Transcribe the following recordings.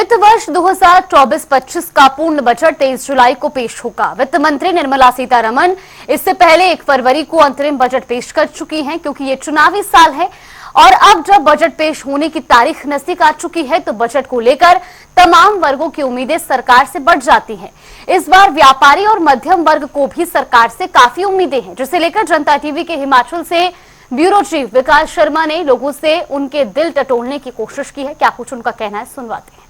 वित्त वर्ष 2024-25 का पूर्ण बजट 23 जुलाई को पेश होगा। वित्त मंत्री निर्मला सीतारमण इससे पहले 1 फरवरी को अंतरिम बजट पेश कर चुकी हैं, क्योंकि ये चुनावी साल है और अब जब बजट पेश होने की तारीख नजदीक आ चुकी है तो बजट को लेकर तमाम वर्गों की उम्मीदें सरकार से बढ़ जाती हैं। इस बार व्यापारी और मध्यम वर्ग को भी सरकार से काफी उम्मीदें हैं, जिसे लेकर जनता टीवी के हिमाचल से ब्यूरो चीफ विकास शर्मा ने लोगों से उनके दिल टटोलने की कोशिश की है। क्या कुछ उनका कहना है, सुनवाते हैं।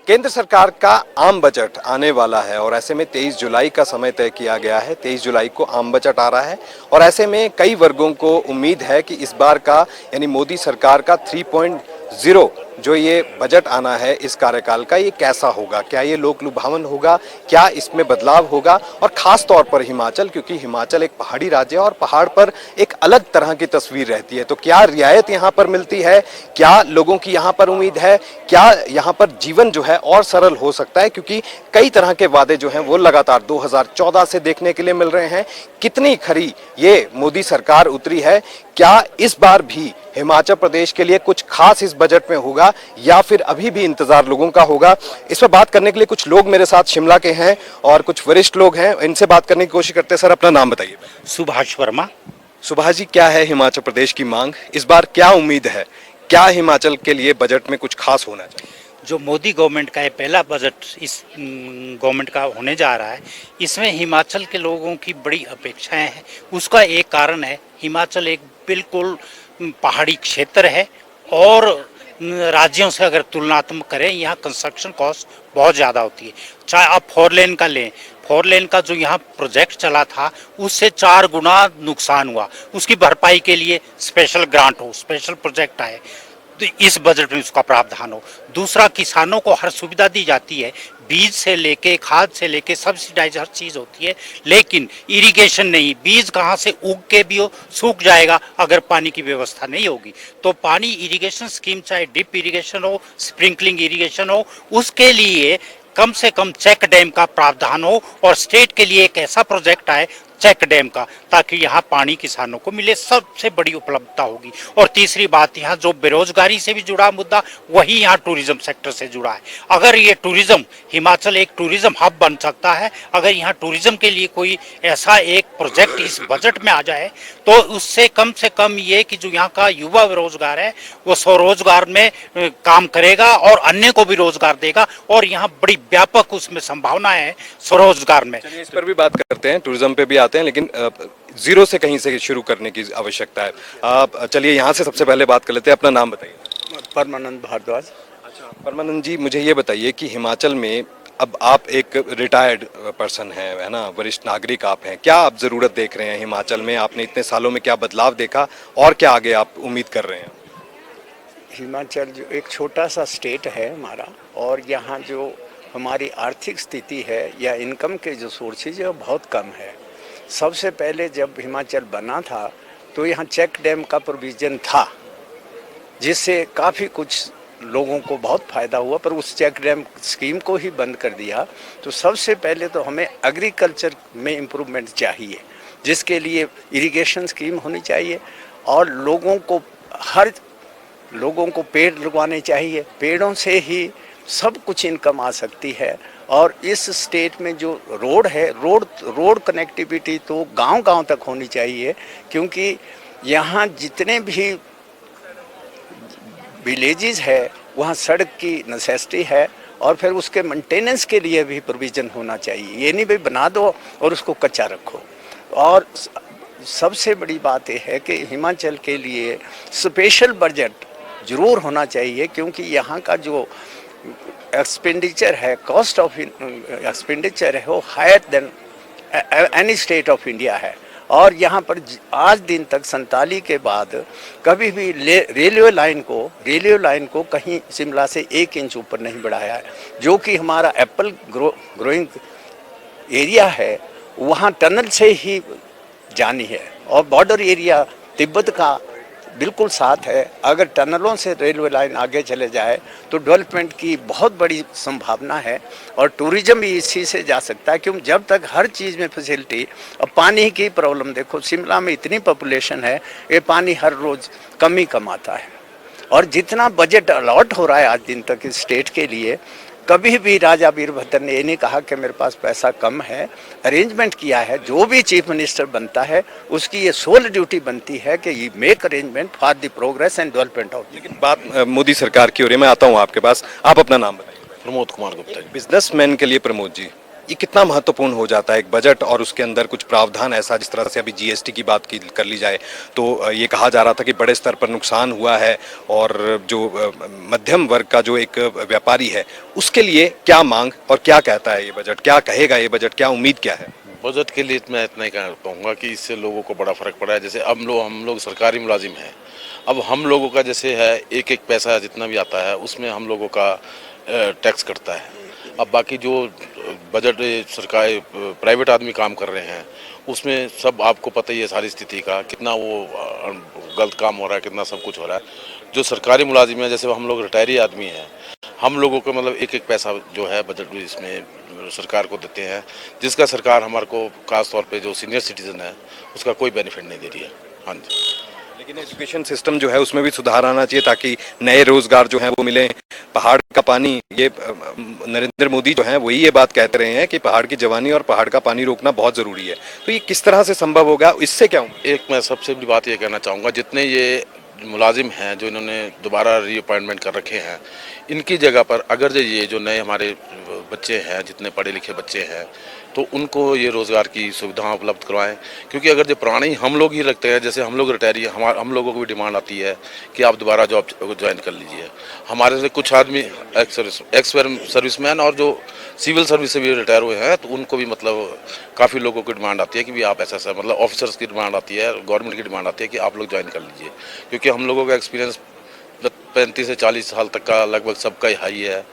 केंद्र सरकार का आम बजट आने वाला है और ऐसे में 23 जुलाई का समय तय किया गया है। 23 जुलाई को आम बजट आ रहा है और ऐसे में कई वर्गों को उम्मीद है कि इस बार का यानी मोदी सरकार का 3.0 जो ये बजट आना है इस कार्यकाल का, ये कैसा होगा, क्या ये लोक लुभावन होगा, क्या इसमें बदलाव होगा। और खास तौर पर हिमाचल, क्योंकि हिमाचल एक पहाड़ी राज्य है और पहाड़ पर एक अलग तरह की तस्वीर रहती है, तो क्या रियायत यहाँ पर मिलती है, क्या लोगों की यहाँ पर उम्मीद है, क्या यहाँ पर जीवन जो है और सरल हो सकता है, क्योंकि कई तरह के वादे जो हैं वो लगातार 2014 से देखने के लिए मिल रहे हैं। कितनी खरी ये मोदी सरकार उतरी है, क्या इस बार भी हिमाचल प्रदेश के लिए कुछ खास इस बजट में होगा या फिर अभी भी इंतजार लोगों का होगा। इस पर बात करने के लिए कुछ लोग मेरे साथ शिमला के हैं और कुछ वरिष्ठ लोग हैं, इनसे बात करने की कोशिश करते हैं। सर, अपना नाम बताइए। सुभाष वर्मा। सुभाष जी, क्या है हिमाचल प्रदेश की मांग इस बार, क्या उम्मीद है, क्या हिमाचल के लिए बजट में कुछ खास होना चाहिए? जो मोदी गवर्नमेंट का ये पहला बजट इस गवर्नमेंट का होने जा रहा है, इसमें हिमाचल के लोगों की बड़ी अपेक्षाएं हैं। उसका एक कारण है, हिमाचल एक बिल्कुल पहाड़ी क्षेत्र है और राज्यों से अगर तुलनात्मक करें, यहाँ कंस्ट्रक्शन कॉस्ट बहुत ज़्यादा होती है। चाहे आप 4 लेन का लें, 4 लेन का जो यहाँ प्रोजेक्ट चला था उससे 4 गुना नुकसान हुआ। उसकी भरपाई के लिए स्पेशल ग्रांट हो, स्पेशल प्रोजेक्ट आए तो इस बजट में उसका प्रावधान हो। दूसरा, किसानों को हर सुविधा दी जाती है, बीज से लेके खाद से लेके सब्सिडाइज हर चीज़ होती है, लेकिन इरिगेशन नहीं। बीज कहाँ से उग के भी हो, सूख जाएगा अगर पानी की व्यवस्था नहीं होगी। तो पानी इरिगेशन स्कीम, चाहे डिप इरिगेशन हो, स्प्रिंकलिंग इरिगेशन हो, उसके लिए कम से कम चेक डैम का प्रावधान हो और स्टेट के लिए एक ऐसा प्रोजेक्ट आए चेक डैम का, ताकि यहाँ पानी किसानों को मिले, सबसे बड़ी उपलब्धता होगी। और तीसरी बात, यहाँ जो बेरोजगारी से भी जुड़ा मुद्दा, वही यहाँ टूरिज्म सेक्टर से जुड़ा है। अगर ये टूरिज्म, हिमाचल एक टूरिज्म हब बन सकता है, अगर यहाँ टूरिज्म के लिए कोई ऐसा एक प्रोजेक्ट इस बजट में आ जाए तो उससे कम ये कि जो यहाँ का युवा बेरोजगार है वो स्वरोजगार में काम करेगा और अन्य को भी रोजगार देगा और यहाँ बड़ी व्यापक उसमें संभावना है स्वरोजगार में। इस पर भी बात करते हैं, टूरिज्म पे भी आते हैं, लेकिन जीरो से कहीं से शुरू करने की आवश्यकता है। आप चलिए यहाँ से सबसे पहले बात कर लेते हैं। अपना नाम बताइए। परमानंद भारद्वाज। अच्छा, परमानंद जी, मुझे ये बताइए कि हिमाचल में अब आप एक रिटायर्ड पर्सन हैं, है ना, वरिष्ठ नागरिक आप हैं, क्या आप ज़रूरत देख रहे हैं हिमाचल में? आपने इतने सालों में क्या बदलाव देखा और क्या आगे आप उम्मीद कर रहे हैं? हिमाचल जो एक छोटा सा स्टेट है हमारा, और यहाँ जो हमारी आर्थिक स्थिति है या इनकम के जो सोर्सेज है वो बहुत कम है। सबसे पहले जब हिमाचल बना था तो यहाँ चेक डैम का प्रोविज़न था, जिससे काफ़ी कुछ लोगों को बहुत फ़ायदा हुआ, पर उस चेक डैम स्कीम को ही बंद कर दिया। तो सबसे पहले तो हमें एग्रीकल्चर में इम्प्रूवमेंट चाहिए, जिसके लिए इरिगेशन स्कीम होनी चाहिए और लोगों को पेड़ लगवाने चाहिए। पेड़ों से ही सब कुछ इनकम आ सकती है। और इस स्टेट में जो रोड है, रोड कनेक्टिविटी तो गांव-गांव तक होनी चाहिए, क्योंकि यहाँ जितने भी विलेजेस है वहाँ सड़क की नेसेसिटी है और फिर उसके मेंटेनेंस के लिए भी प्रोविज़न होना चाहिए। ये नहीं भाई बना दो और उसको कच्चा रखो। और सबसे बड़ी बात यह है कि हिमाचल के लिए स्पेशल बजट ज़रूर होना चाहिए, क्योंकि यहाँ का जो एक्सपेंडिचर है, कॉस्ट ऑफ एक्सपेंडिचर है, वो higher than any state of India है। और यहाँ पर आज दिन तक 47 के बाद कभी भी रेलवे लाइन को कहीं शिमला से 1 इंच ऊपर नहीं बढ़ाया है। जो कि हमारा एप्पल ग्रोइंग एरिया है, वहाँ टनल से ही जानी है और बॉर्डर एरिया तिब्बत का बिल्कुल साथ है। अगर टनलों से रेलवे लाइन आगे चले जाए तो डेवलपमेंट की बहुत बड़ी संभावना है और टूरिज्म भी इसी से जा सकता है, क्योंकि जब तक हर चीज़ में फैसिलिटी। अब पानी की प्रॉब्लम देखो, शिमला में इतनी पॉपुलेशन है, ये पानी हर रोज़ कम ही कम आता है और जितना बजट अलॉट हो रहा है आज दिन तक इस स्टेट के लिए, कभी भी राजा वीरभद्र ने ये नहीं कहा कि मेरे पास पैसा कम है। अरेंजमेंट किया है। जो भी चीफ मिनिस्टर बनता है उसकी ये सोल ड्यूटी बनती है कि ये make arrangement for the progress and development of. लेकिन बात मोदी सरकार की हो रही है। मैं आता हूँ आपके पास, आप अपना नाम बताइए। प्रमोद कुमार गुप्ता जी। बिजनेसमैन के लिए प्रमोद जी, ये कितना महत्वपूर्ण हो जाता है एक बजट और उसके अंदर कुछ प्रावधान ऐसा, जिस तरह से अभी जीएसटी की बात कर ली जाए तो ये कहा जा रहा था कि बड़े स्तर पर नुकसान हुआ है और जो मध्यम वर्ग का जो एक व्यापारी है उसके लिए क्या मांग और क्या कहता है ये बजट, क्या कहेगा ये बजट, क्या उम्मीद क्या है? बजट के लिए मैं इतना ही कहना कहूँगा कि इससे लोगों को बड़ा फर्क पड़ा है। जैसे अब हम लोग सरकारी मुलाजिम हैं, अब हम लोगों का जैसे है एक एक पैसा जितना भी आता है उसमें हम लोगों का टैक्स कटता है। अब बाकी जो बजट सरकारी प्राइवेट आदमी काम कर रहे हैं उसमें सब आपको पता ही है सारी स्थिति का, कितना वो गलत काम हो रहा है, कितना सब कुछ हो रहा है। जो सरकारी मुलाजिम है, जैसे हम लोग रिटायरी आदमी हैं, हम लोगों को मतलब एक एक पैसा जो है बजट इसमें सरकार को देते हैं, जिसका सरकार हमारे को खास तौर पे जो सीनियर सिटीजन है उसका कोई बेनिफिट नहीं दे रही है। हाँ जी। लेकिन एजुकेशन सिस्टम जो है उसमें भी सुधार आना चाहिए ताकि नए रोजगार जो है वो मिले। पहाड़ का पानी, ये नरेंद्र मोदी जो है वही ये बात कहते रहे हैं कि पहाड़ की जवानी और पहाड़ का पानी रोकना बहुत जरूरी है। तो ये किस तरह से संभव होगा, इससे क्या होगा? एक मैं सबसे बड़ी बात ये कहना चाहूँगा, जितने ये मुलाजिम हैं जो इन्होंने दोबारा रीअपॉइंटमेंट कर रखे हैं, इनकी जगह पर अगर ये जो नए हमारे बच्चे हैं, जितने पढ़े लिखे बच्चे हैं, तो उनको ये रोज़गार की सुविधाएं उपलब्ध करवाएं। क्योंकि अगर जो पुराने ही हम लोग ही रखते हैं, जैसे हम लोग रिटायरी, हम लोगों को भी डिमांड आती है कि आप दोबारा जॉब ज्वाइन कर लीजिए। हमारे से कुछ आदमी एक्स सर्विसमैन और जो सिविल सर्विस से भी रिटायर हुए हैं, तो उनको भी मतलब काफ़ी लोगों की डिमांड आती है कि भी आप ऐसा मतलब ऑफिसर्स की डिमांड आती है, गवर्नमेंट की डिमांड आती है कि आप लोग ज्वाइन कर लीजिए। क्योंकि हम लोगों का एक्सपीरियंस 35 से 40 साल तक का लगभग सबका ही हाई है।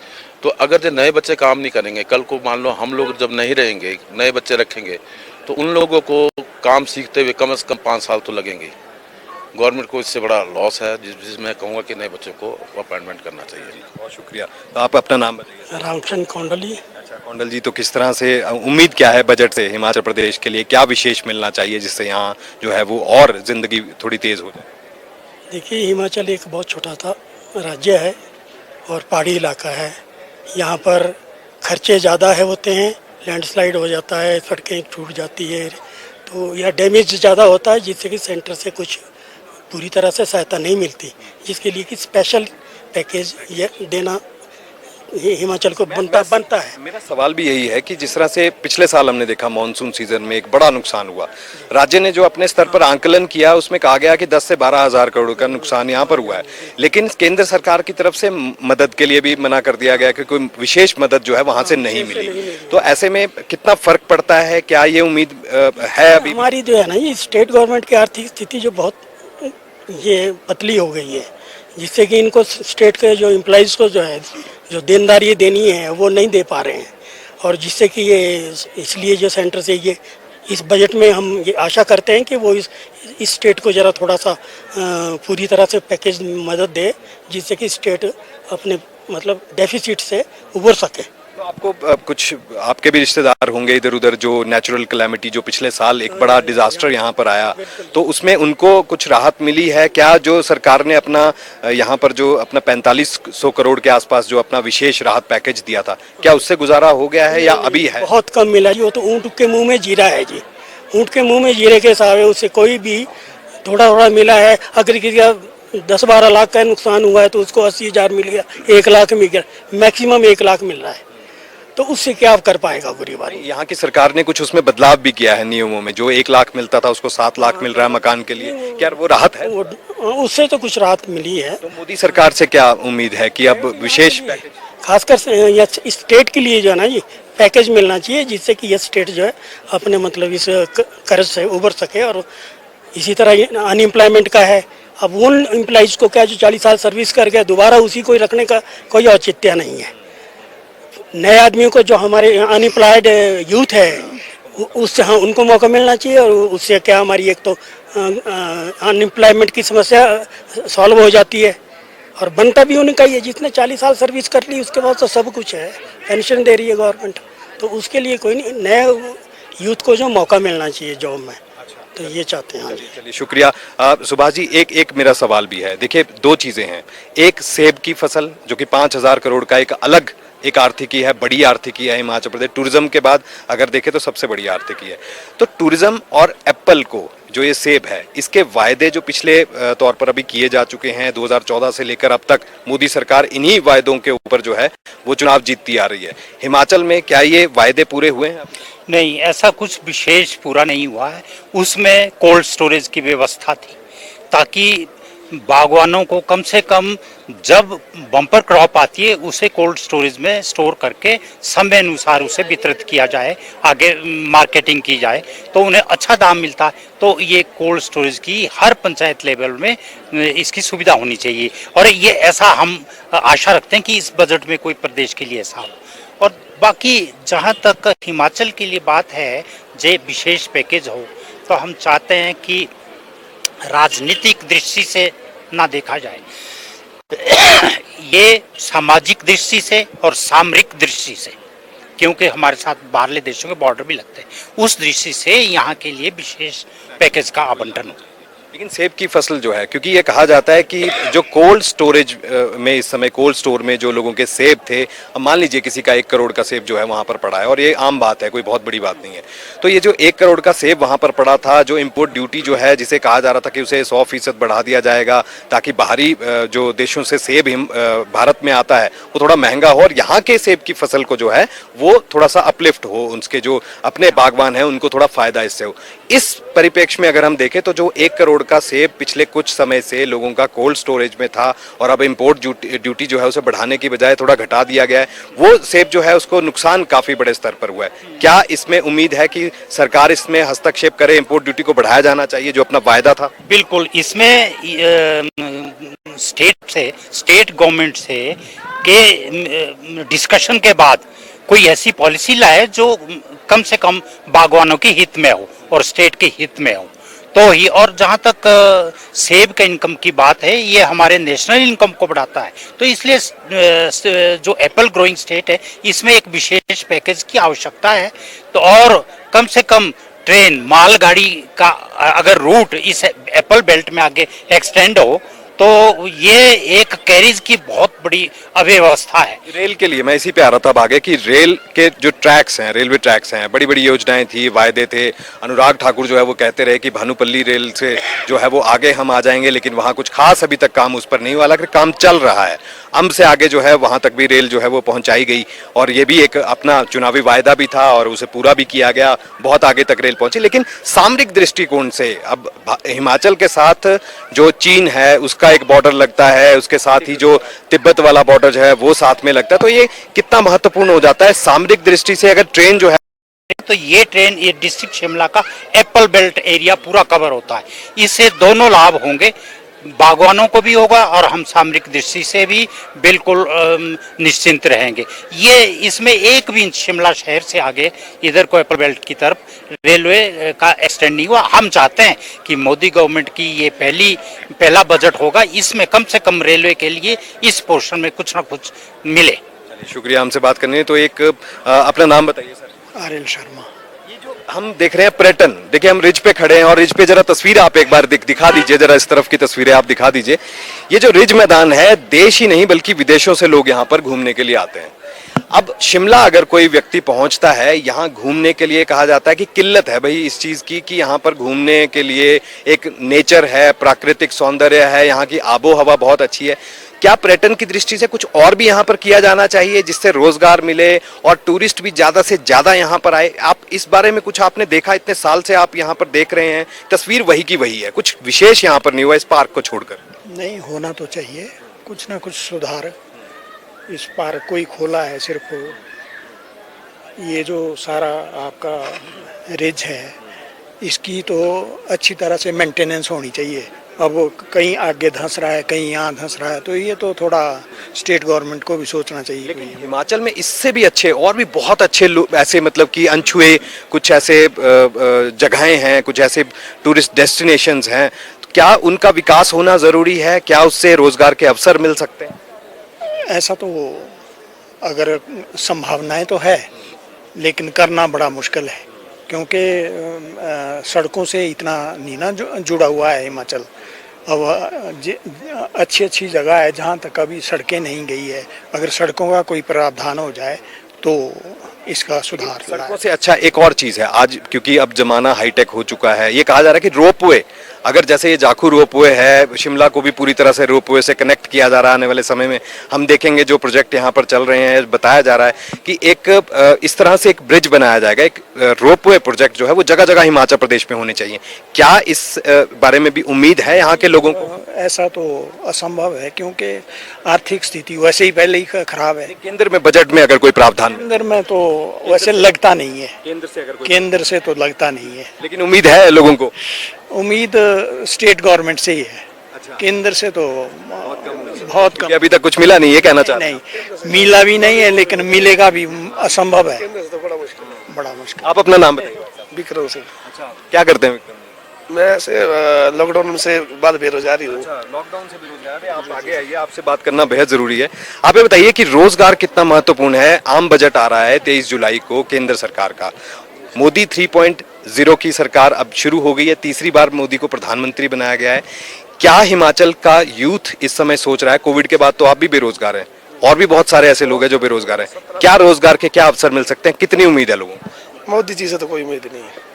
तो अगर जो नए बच्चे काम नहीं करेंगे, कल को मान लो हम लोग जब नहीं रहेंगे, नए बच्चे रखेंगे, तो उन लोगों को काम सीखते हुए कम से कम 5 साल तो लगेंगे। गवर्नमेंट को इससे बड़ा लॉस है, जिसमें कहूँगा कि नए बच्चों को अपॉइंटमेंट करना चाहिए। बहुत शुक्रिया। तो आप अपना नाम बताइए। रामचंद्र कौंडली। अच्छा कौंडल जी, तो किस तरह से उम्मीद क्या है बजट से हिमाचल प्रदेश के लिए, क्या विशेष मिलना चाहिए जिससे यहाँ जो है वो और जिंदगी थोड़ी तेज हो जाए? देखिए, हिमाचल एक बहुत छोटा सा राज्य है और पहाड़ी इलाका है। यहाँ पर खर्चे ज़्यादा है होते हैं, लैंडस्लाइड हो जाता है, सड़कें टूट जाती है, तो यह डैमेज ज़्यादा होता है, जिससे कि सेंटर से कुछ पूरी तरह से सहायता नहीं मिलती, जिसके लिए कि स्पेशल पैकेज ये देना हिमाचल को बनता है। मेरा सवाल भी यही है कि जिस तरह से पिछले साल हमने देखा मानसून सीजन में एक बड़ा नुकसान हुआ, राज्य ने जो अपने स्तर पर आंकलन किया उसमें कहा गया कि 10 से 12 हज़ार करोड़ का नुकसान यहाँ पर हुआ है, लेकिन केंद्र सरकार की तरफ से मदद के लिए भी मना कर दिया गया कि कोई विशेष मदद जो है वहां से नहीं मिली। तो ऐसे में कितना फर्क पड़ता है, क्या ये उम्मीद है अभी? हमारी जो है ना, ये स्टेट गवर्नमेंट की आर्थिक स्थिति जो बहुत ये पतली हो गई है, जिससे कि इनको स्टेट के जो एम्प्लॉइज़ को जो है जो देनदारी देनी है वो नहीं दे पा रहे हैं, और जिससे कि ये इसलिए जो सेंटर से ये इस बजट में हम ये आशा करते हैं कि वो इस स्टेट को ज़रा थोड़ा सा पूरी तरह से पैकेज मदद दे, जिससे कि स्टेट अपने मतलब डेफिसिट से उबर सके। तो आपको कुछ आपके भी रिश्तेदार होंगे इधर उधर, जो नेचुरल कैलेमिटी जो पिछले साल एक बड़ा डिजास्टर यहाँ पर आया, तो उसमें उनको कुछ राहत मिली है क्या? जो सरकार ने अपना यहाँ पर जो अपना 4500 करोड़ के आसपास जो अपना विशेष राहत पैकेज दिया था, क्या उससे गुजारा हो गया है या अभी है? बहुत कम मिला जी, वो तो ऊँट के मुँह में जीरा है जी। ऊँट के मुँह में जीरे के हिसाब है, उससे कोई भी थोड़ा थोड़ा मिला है। अगर किसी का 10-12 लाख का नुकसान हुआ है तो उसको 80,000 मिल गया, 1 लाख मिल गया, मैक्सिमम 1 लाख मिल रहा है, तो उससे क्या कर पाएगा गरीब आदमी? यहाँ की सरकार ने कुछ उसमें बदलाव भी किया है नियमों में, जो 1 लाख मिलता था उसको 7 लाख मिल रहा है मकान के लिए, क्या वो राहत है? उससे तो कुछ राहत मिली है। तो मोदी सरकार से क्या उम्मीद है कि अब विशेष पैकेज, खासकर इस स्टेट के लिए जो है ना ये पैकेज मिलना चाहिए, जिससे कि ये स्टेट जो है अपने मतलब इस कर्ज से उबर सके। और इसी तरह अनएम्प्लॉयमेंट का है, अब उन एम्प्लॉइज को क्या जो 40 साल सर्विस कर गया, दोबारा उसी को रखने का कोई औचित्य नहीं है। नए आदमियों को जो हमारे अनएम्प्लॉयड यूथ है उससे हाँ उनको मौका मिलना चाहिए, और उससे क्या हमारी एक तो अनएम्प्लॉयमेंट की समस्या सॉल्व हो जाती है, और बनता भी उनका ही है। जिसने 40 साल सर्विस कर ली उसके बाद तो सब कुछ है, पेंशन दे रही है गवर्नमेंट, तो उसके लिए कोई नहीं, नए यूथ को जो मौका मिलना चाहिए जॉब में, तो तो ये चाहते हैं। हाँ जी। चलिए शुक्रिया। सुभाष जी, एक एक मेरा सवाल भी है। देखिए, दो चीजें हैं। एक सेब की फसल जो कि 5,000 करोड़ का एक अलग एक आर्थिकी है, बड़ी आर्थिकी है हिमाचल प्रदेश। टूरिज्म के बाद अगर देखें तो सबसे बड़ी आर्थिकी है। तो टूरिज्म और एप्पल को, जो ये सेब है, इसके वायदे जो पिछले तौर पर अभी किए जा चुके हैं 2014 से लेकर अब तक, मोदी सरकार इन्हीं वायदों के ऊपर जो है वो चुनाव जीतती आ रही है। हिमाचल में क्या ये वायदे पूरे हुए हैं? नहीं, ऐसा कुछ विशेष पूरा नहीं हुआ है। उसमें कोल्ड स्टोरेज की व्यवस्था थी ताकि बागवानों को कम से कम जब बम्पर क्रॉप आती है उसे कोल्ड स्टोरेज में स्टोर करके समय अनुसार उसे वितरित किया जाए, आगे मार्केटिंग की जाए तो उन्हें अच्छा दाम मिलता है। तो ये कोल्ड स्टोरेज की हर पंचायत लेवल में इसकी सुविधा होनी चाहिए और ये ऐसा हम आशा रखते हैं कि इस बजट में कोई प्रदेश के लिए ऐसा हो। और बाकी जहाँ तक हिमाचल के लिए बात है, जो विशेष पैकेज हो, तो हम चाहते हैं कि राजनीतिक दृष्टि से ना देखा जाए, ये सामाजिक दृष्टि से और सामरिक दृष्टि से, क्योंकि हमारे साथ बाहरले देशों के बॉर्डर भी लगते हैं, उस दृष्टि से यहाँ के लिए विशेष पैकेज का आवंटन हो। लेकिन सेब की फसल जो है, क्योंकि ये कहा जाता है कि जो कोल्ड स्टोरेज में इस समय कोल्ड स्टोर में जो लोगों के सेब थे, अब मान लीजिए किसी का 1 करोड़ का सेब जो है वहां पर पड़ा है, और ये आम बात है, कोई बहुत बड़ी बात नहीं है। तो ये जो 1 करोड़ का सेब वहां पर पड़ा था, जो इम्पोर्ट ड्यूटी जो है, जिसे कहा जा रहा था कि उसे 100% बढ़ा दिया जाएगा ताकि बाहरी जो देशों से सेब भारत में आता है वो थोड़ा महंगा हो और यहाँ के सेब की फसल को जो है वो थोड़ा सा अपलिफ्ट हो, उनके जो अपने बागवान है उनको थोड़ा फायदा इससे हो। इस परिप्रेक्ष्य में अगर हम देखें तो जो 1 करोड़ का सेब पिछले कुछ समय से लोगों का कोल्ड स्टोरेज में था और अब इंपोर्ट ड्यूटी जो है उसे बढ़ाने की बजाय थोड़ा घटा दिया गया है, वो सेब जो है उसको नुकसान काफी बड़े स्तर पर हुआ है। क्या इसमें उम्मीद है कि सरकार इसमें हस्तक्षेप करे, इंपोर्ट ड्यूटी को बढ़ाया जाना चाहिए जो अपना वायदा था? बिल्कुल, इसमें स्टेट गवर्नमेंट से के डिस्कशन के बाद कोई ऐसी पॉलिसी लाए जो कम से कम बागवानों के हित में हो और स्टेट के हित में हो तो ही। और जहाँ तक सेब के इनकम की बात है, ये हमारे नेशनल इनकम को बढ़ाता है, तो इसलिए जो एप्पल ग्रोइंग स्टेट है इसमें एक विशेष पैकेज की आवश्यकता है। तो और कम से कम ट्रेन मालगाड़ी का अगर रूट इस एप्पल बेल्ट में आगे एक्सटेंड हो तो ये एक कैरिज की बहुत बड़ी अव्यवस्था है। रेल के लिए मैं इसी पे आ रहा था आगे कि रेल के जो ट्रैक्स हैं, रेलवे ट्रैक्स हैं, बड़ी बड़ी योजनाएं थी, वायदे थे। अनुराग ठाकुर जो है वो कहते रहे कि भानुपल्ली रेल से जो है वो आगे हम आ जाएंगे, लेकिन वहां कुछ खास अभी तक काम उस पर नहीं हुआ। हालांकि काम चल रहा है, अंब से आगे जो है वहां तक भी रेल जो है वो पहुंचाई गई और ये भी एक अपना चुनावी वायदा भी था और उसे पूरा भी किया गया, बहुत आगे तक रेल पहुंची। लेकिन सामरिक दृष्टिकोण से अब हिमाचल के साथ जो चीन है उसका एक बॉर्डर लगता है, उसके साथ ही जो तिब्बत वाला बॉर्डर जो है वो साथ में लगता है, तो ये कितना महत्वपूर्ण हो जाता है सामरिक दृष्टि से अगर ट्रेन जो है? तो ये ट्रेन ये डिस्ट्रिक्ट शिमला का एप्पल बेल्ट एरिया पूरा कवर होता है, इससे दोनों लाभ होंगे, बागवानों को भी होगा और हम सामरिक दृष्टि से भी बिल्कुल निश्चिंत रहेंगे। ये इसमें एक भी इंच शिमला शहर से आगे इधर को एप्पल बेल्ट की तरफ रेलवे का एक्सटेंड नहीं हुआ। हम चाहते हैं कि मोदी गवर्नमेंट की ये पहला बजट होगा, इसमें कम से कम रेलवे के लिए इस पोर्शन में कुछ ना कुछ मिले। शुक्रिया हमसे बात करने। तो एक अपना नाम बताइए सर। आर्यन शर्मा। हम देख रहे हैं पर्यटन, देखिए हम रिज पे खड़े हैं और रिज पे जरा तस्वीर आप एक बार दिखा दीजिए, जरा इस तरफ की तस्वीरें आप दिखा दीजिए। ये जो रिज मैदान है, देश ही नहीं बल्कि विदेशों से लोग यहाँ पर घूमने के लिए आते हैं। अब शिमला अगर कोई व्यक्ति पहुंचता है यहाँ घूमने के लिए, कहा जाता है कि किल्लत है भाई इस चीज की कि यहाँ पर घूमने के लिए एक नेचर है, प्राकृतिक सौंदर्य है, यहाँ की आबो हवा बहुत अच्छी है। क्या पर्यटन की दृष्टि से कुछ और भी यहाँ पर किया जाना चाहिए जिससे रोजगार मिले और टूरिस्ट भी ज्यादा से ज्यादा यहाँ पर आए? आप इस बारे में कुछ आपने देखा? इतने साल से आप यहाँ पर देख रहे हैं, तस्वीर वही की वही है, कुछ विशेष यहाँ पर नहीं हुआ इस पार्क को छोड़कर? नहीं, होना तो चाहिए कुछ ना कुछ सुधार। इस पार्क को ही खोला है सिर्फ, ये जो सारा आपका रिज है इसकी तो अच्छी तरह से मेंटेनेंस होनी चाहिए। अब कहीं आगे धंस रहा है, कहीं यहाँ धंस रहा है, तो ये तो थोड़ा स्टेट गवर्नमेंट को भी सोचना चाहिए। लेकिन हिमाचल में इससे भी अच्छे और भी बहुत अच्छे ऐसे मतलब कि अनछुए कुछ ऐसे जगहें हैं, कुछ ऐसे टूरिस्ट डेस्टिनेशंस हैं, तो क्या उनका विकास होना जरूरी है? क्या उससे रोजगार के अवसर मिल सकते हैं? ऐसा तो अगर संभावनाएं तो है, लेकिन करना बड़ा मुश्किल है क्योंकि सड़कों से इतना नहीं ना जुड़ा हुआ है हिमाचल। अब अच्छी अच्छी जगह है जहाँ तक अभी सड़कें नहीं गई है, अगर सड़कों का कोई प्रावधान हो जाए तो इसका सुधार सड़कों से अच्छा एक और चीज है आज, क्योंकि अब जमाना हाईटेक हो चुका है, ये कहा जा रहा है कि रोपवे, अगर जैसे ये जाखू रोपवे है, शिमला को भी पूरी तरह से रोपवे से कनेक्ट किया जा रहा है। आने वाले समय में हम देखेंगे जो प्रोजेक्ट यहाँ पर चल रहे हैं, बताया जा रहा है कि एक इस तरह से एक ब्रिज बनाया जाएगा, एक रोपवे प्रोजेक्ट जो है वो जगह जगह हिमाचल प्रदेश में होने चाहिए। क्या इस बारे में भी उम्मीद है यहाँ के लोगों को? ऐसा तो असंभव है, क्योंकि आर्थिक स्थिति वैसे ही पहले ही खराब है। केंद्र में बजट में अगर कोई प्रावधान, केंद्र में तो वैसे लगता नहीं है, केंद्र से अगर केंद्र से तो लगता नहीं है, लेकिन उम्मीद है लोगों को। उम्मीद स्टेट गवर्नमेंट से ही है। अच्छा। केंद्र से तो बहुत कम। अभी तक कुछ मिला नहीं है, कहना चाहते हैं? नहीं मिला भी नहीं है, लेकिन मिलेगा भी असंभव है, बड़ा मुश्किल। आप अपना नाम बताइए। विक्रम सिंह। अच्छा, क्या करते हैं विक्रम? मैं ऐसे लॉकडाउन से बाद बेरोजगारी हूँ। लॉकडाउन से बेरोजगार है, आप आगे आइए, आपसे बात करना बेहद जरूरी है। आप ये बताइए कि रोजगार कितना महत्वपूर्ण है। आम बजट आ रहा है 23 जुलाई को केंद्र सरकार का। मोदी 3.0 की सरकार अब शुरू हो गई है, तीसरी बार मोदी को प्रधानमंत्री बनाया गया है। क्या हिमाचल का यूथ इस समय सोच रहा है? कोविड के बाद तो आप भी बेरोजगार हैं, और भी बहुत सारे ऐसे लोग हैं जो बेरोजगार हैं। क्या रोजगार के क्या अवसर मिल सकते हैं? कितनी उम्मीद है लोगों को? मोदी जी से तो कोई उम्मीद नहीं है,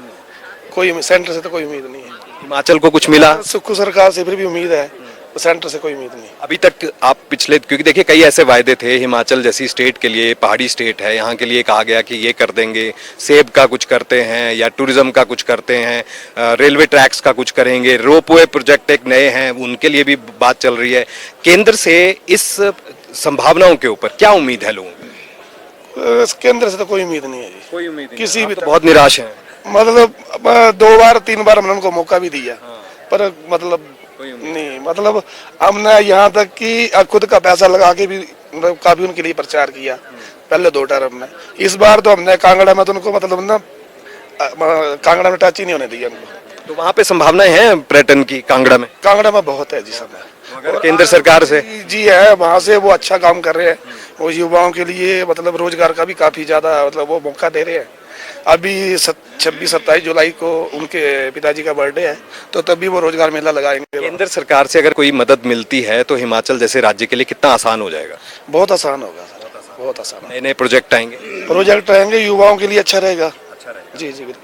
कोई सेंटर से तो कोई उम्मीद नहीं है। हिमाचल को कुछ मिला? सुक्खू सरकार से फिर भी उम्मीद है, सेंटर से कोई उम्मीद नहीं। अभी तक आप पिछले, क्योंकि देखिए कई ऐसे वायदे थे हिमाचल जैसी स्टेट के लिए, पहाड़ी स्टेट है, यहाँ के लिए कहा गया कि ये कर देंगे, सेब का कुछ करते हैं या टूरिज्म का कुछ करते हैं, रेलवे ट्रैक्स का कुछ करेंगे, रोपवे प्रोजेक्ट एक नए हैं उनके लिए भी बात चल रही है। केंद्र से इस संभावनाओं के ऊपर क्या उम्मीद है लोगों को? केंद्र से तो कोई उम्मीद नहीं है जी, कोई उम्मीद नहीं, किसी भी तो बहुत निराश है। मतलब 2 बार 3 बार हमने उनको मौका भी दिया, पर मतलब नहीं, मतलब हमने यहाँ तक कि खुद का पैसा लगा के भी काफी उनके लिए प्रचार किया पहले 2 टर्म में। इस बार तो हमने कांगड़ा में तो उनको मतलब ना कांगड़ा में टच ही नहीं होने दिया उनको। तो वहाँ पे संभावनाएं हैं पर्यटन की? कांगड़ा में बहुत है जी सब, केंद्र सरकार से जी है, वहाँ से वो अच्छा काम कर रहे हैं, वो युवाओं के लिए मतलब रोजगार का भी काफी ज्यादा मतलब वो मौका दे रहे हैं। अभी 26-27 जुलाई को उनके पिताजी का बर्थडे है, तो तभी वो रोजगार मेला लगाएंगे। केंद्र सरकार से अगर कोई मदद मिलती है तो हिमाचल जैसे राज्य के लिए कितना आसान हो जाएगा? बहुत आसान होगा सर, बहुत आसान। नए नए प्रोजेक्ट आएंगे, युवाओं के लिए अच्छा रहेगा। जी जी बिल्कुल।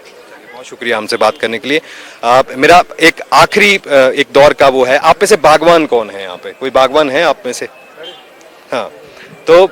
बहुत शुक्रिया हमसे बात करने के लिए। मेरा एक आखिरी एक दौर का वो है, आप में से बागवान कौन है यहाँ पे? कोई बागवान है आप में से? हाँ, तो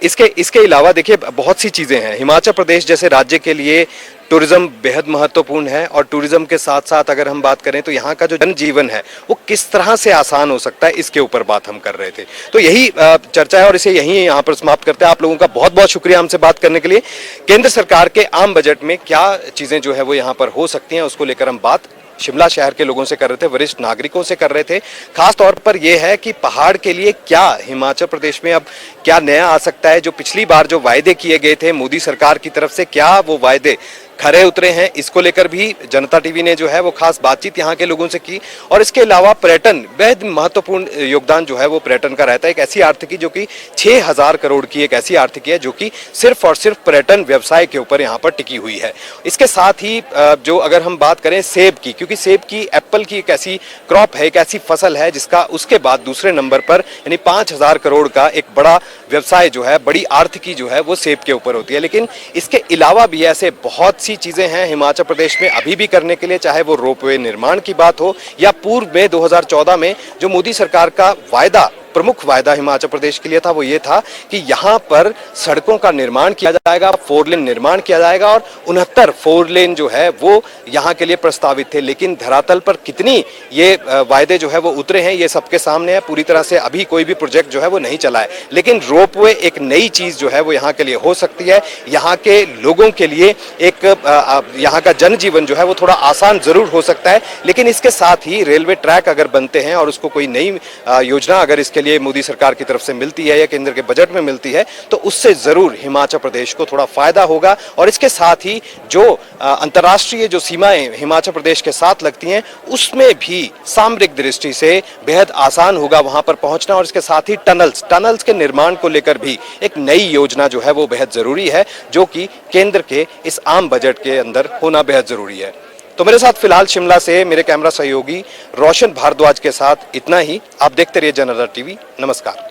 इसके अलावा देखिए बहुत सी चीजें हैं। हिमाचल प्रदेश जैसे राज्य के लिए टूरिज्म बेहद महत्वपूर्ण है, और टूरिज्म के साथ साथ अगर हम बात करें तो यहाँ का जो जनजीवन है वो किस तरह से आसान हो सकता है, इसके ऊपर बात हम कर रहे थे। तो यही चर्चा है और इसे यहीं यहाँ पर समाप्त करते हैं। आप लोगों का बहुत बहुत शुक्रिया हमसे बात करने के लिए। केंद्र सरकार के आम बजट में क्या चीजें जो है वो यहाँ पर हो सकती हैं, उसको लेकर हम बात शिमला शहर के लोगों से कर रहे थे, वरिष्ठ नागरिकों से कर रहे थे। खास तौर पर यह है कि पहाड़ के लिए क्या हिमाचल प्रदेश में अब क्या नया आ सकता है। जो पिछली बार जो वायदे किए गए थे मोदी सरकार की तरफ से, क्या वो वायदे खरे उतरे हैं, इसको लेकर भी जनता टीवी ने जो है वो खास बातचीत यहाँ के लोगों से की। और इसके अलावा पर्यटन, बेहद महत्वपूर्ण योगदान जो है वो पर्यटन का रहता है। एक ऐसी आर्थिकी जो कि 6000 करोड़ की एक ऐसी आर्थिकी है जो कि सिर्फ और सिर्फ पर्यटन व्यवसाय के ऊपर यहाँ पर टिकी हुई है। इसके साथ ही जो अगर हम बात करें सेब की, क्योंकि सेब की, एप्पल की एक ऐसी क्रॉप है, एक ऐसी फसल है जिसका उसके बाद दूसरे नंबर पर यानी 5000 करोड़ का एक बड़ा व्यवसाय जो है, बड़ी आर्थिकी जो है वो सेब के ऊपर होती है। लेकिन इसके अलावा भी ऐसे बहुत सी चीजें हैं हिमाचल प्रदेश में अभी भी करने के लिए, चाहे वो रोपवे निर्माण की बात हो या पूर्व में 2014 में जो मोदी सरकार का वायदा, प्रमुख वायदा हिमाचल प्रदेश के लिए था, वो ये था कि यहाँ पर सड़कों का निर्माण किया जाएगा, 4 लेन निर्माण किया जाएगा, और 69 4 लेन जो है वो यहाँ के लिए प्रस्तावित थे। लेकिन धरातल पर कितनी ये वायदे जो है वो उतरे हैं ये सबके सामने है। पूरी तरह से अभी कोई भी प्रोजेक्ट जो है वो नहीं चला है। लेकिन रोपवे एक नई चीज जो है वो यहाँ के लिए हो सकती है। यहाँ के लोगों के लिए एक यहाँ का जनजीवन जो है वो थोड़ा आसान जरूर हो सकता है। लेकिन इसके साथ ही रेलवे ट्रैक अगर बनते हैं और उसको कोई नई योजना अगर इसके के लिए मोदी सरकार की तरफ से मिलती है या केंद्र के बजट में मिलती है, तो उससे जरूर हिमाचल प्रदेश को थोड़ा फायदा होगा। और इसके साथ ही जो अंतर्राष्ट्रीय जो सीमाएं हिमाचल प्रदेश के साथ लगती हैं, उसमें भी सामरिक दृष्टि से बेहद आसान होगा वहां पर पहुंचना। और इसके साथ ही टनल्स के निर्माण को लेकर भी एक नई योजना जो है वो बेहद जरूरी है, जो कि केंद्र के इस आम बजट के अंदर होना बेहद जरूरी है। तो मेरे साथ फिलहाल शिमला से मेरे कैमरा सहयोगी रोशन भारद्वाज के साथ इतना ही। आप देखते रहिए जनता टीवी। नमस्कार।